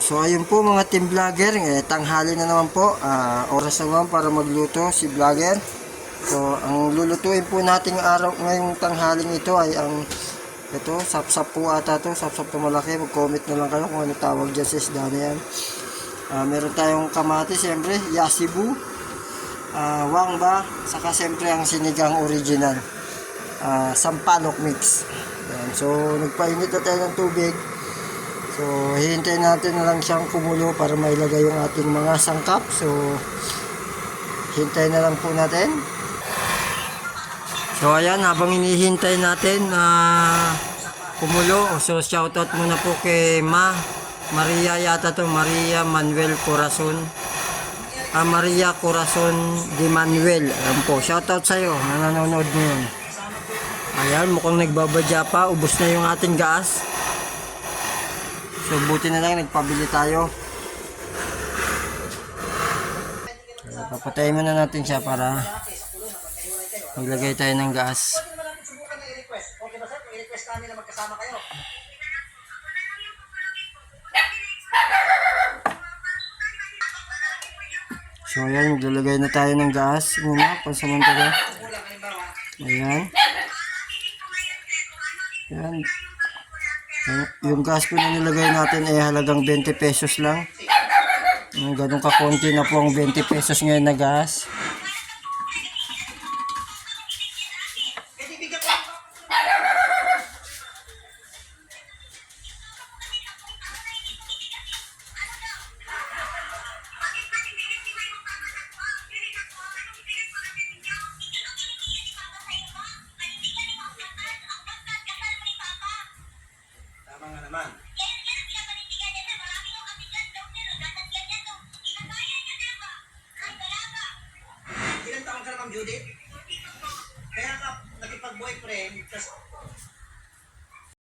So ayun po mga team vlogger, tanghali na naman po, oras na naman para magluto si vlogger. So ang lulutuin po nating araw ngayong tanghaling ito ay ang ito, sapsap po ata to, sapsap na malaki. Mag-comment na lang kayo kung ano tawag dyan sa isda na yan. Meron tayong kamatis, siyempre, yasibu, wangba, saka siyempre ang sinigang original, sampalok mix. Yan. So nagpainit na tayo ng tubig. So, hihintayin natin na lang siyang kumulo para mailagay yung ating mga sangkap. So, hintayin na lang po natin. So, ayan, habang hinihintay natin na kumulo. So, shoutout muna po kay Maria yata to, Maria Manuel Corazon. Maria Corazon de Manuel. Ayan po, shoutout sa'yo na nanonood ngayon. Ayan, mukhang nagbabadya pa. Ubos na yung ating gas. So buti na lang nagpabili tayo. So, papatayin muna natin siya para maglagay tayo ng gas. So ayan, maglalagay na tayo ng gas muna pansamantala. Ayan. Ayan. Yung gas po na nilagay natin ay halagang 20 pesos lang. Ganun kakonti na po ang 20 pesos ngayon na gas. Tama nga naman. Ilang taon ka na, Ma'am Judith? Kaya ka nakipag-boyfriend, kasi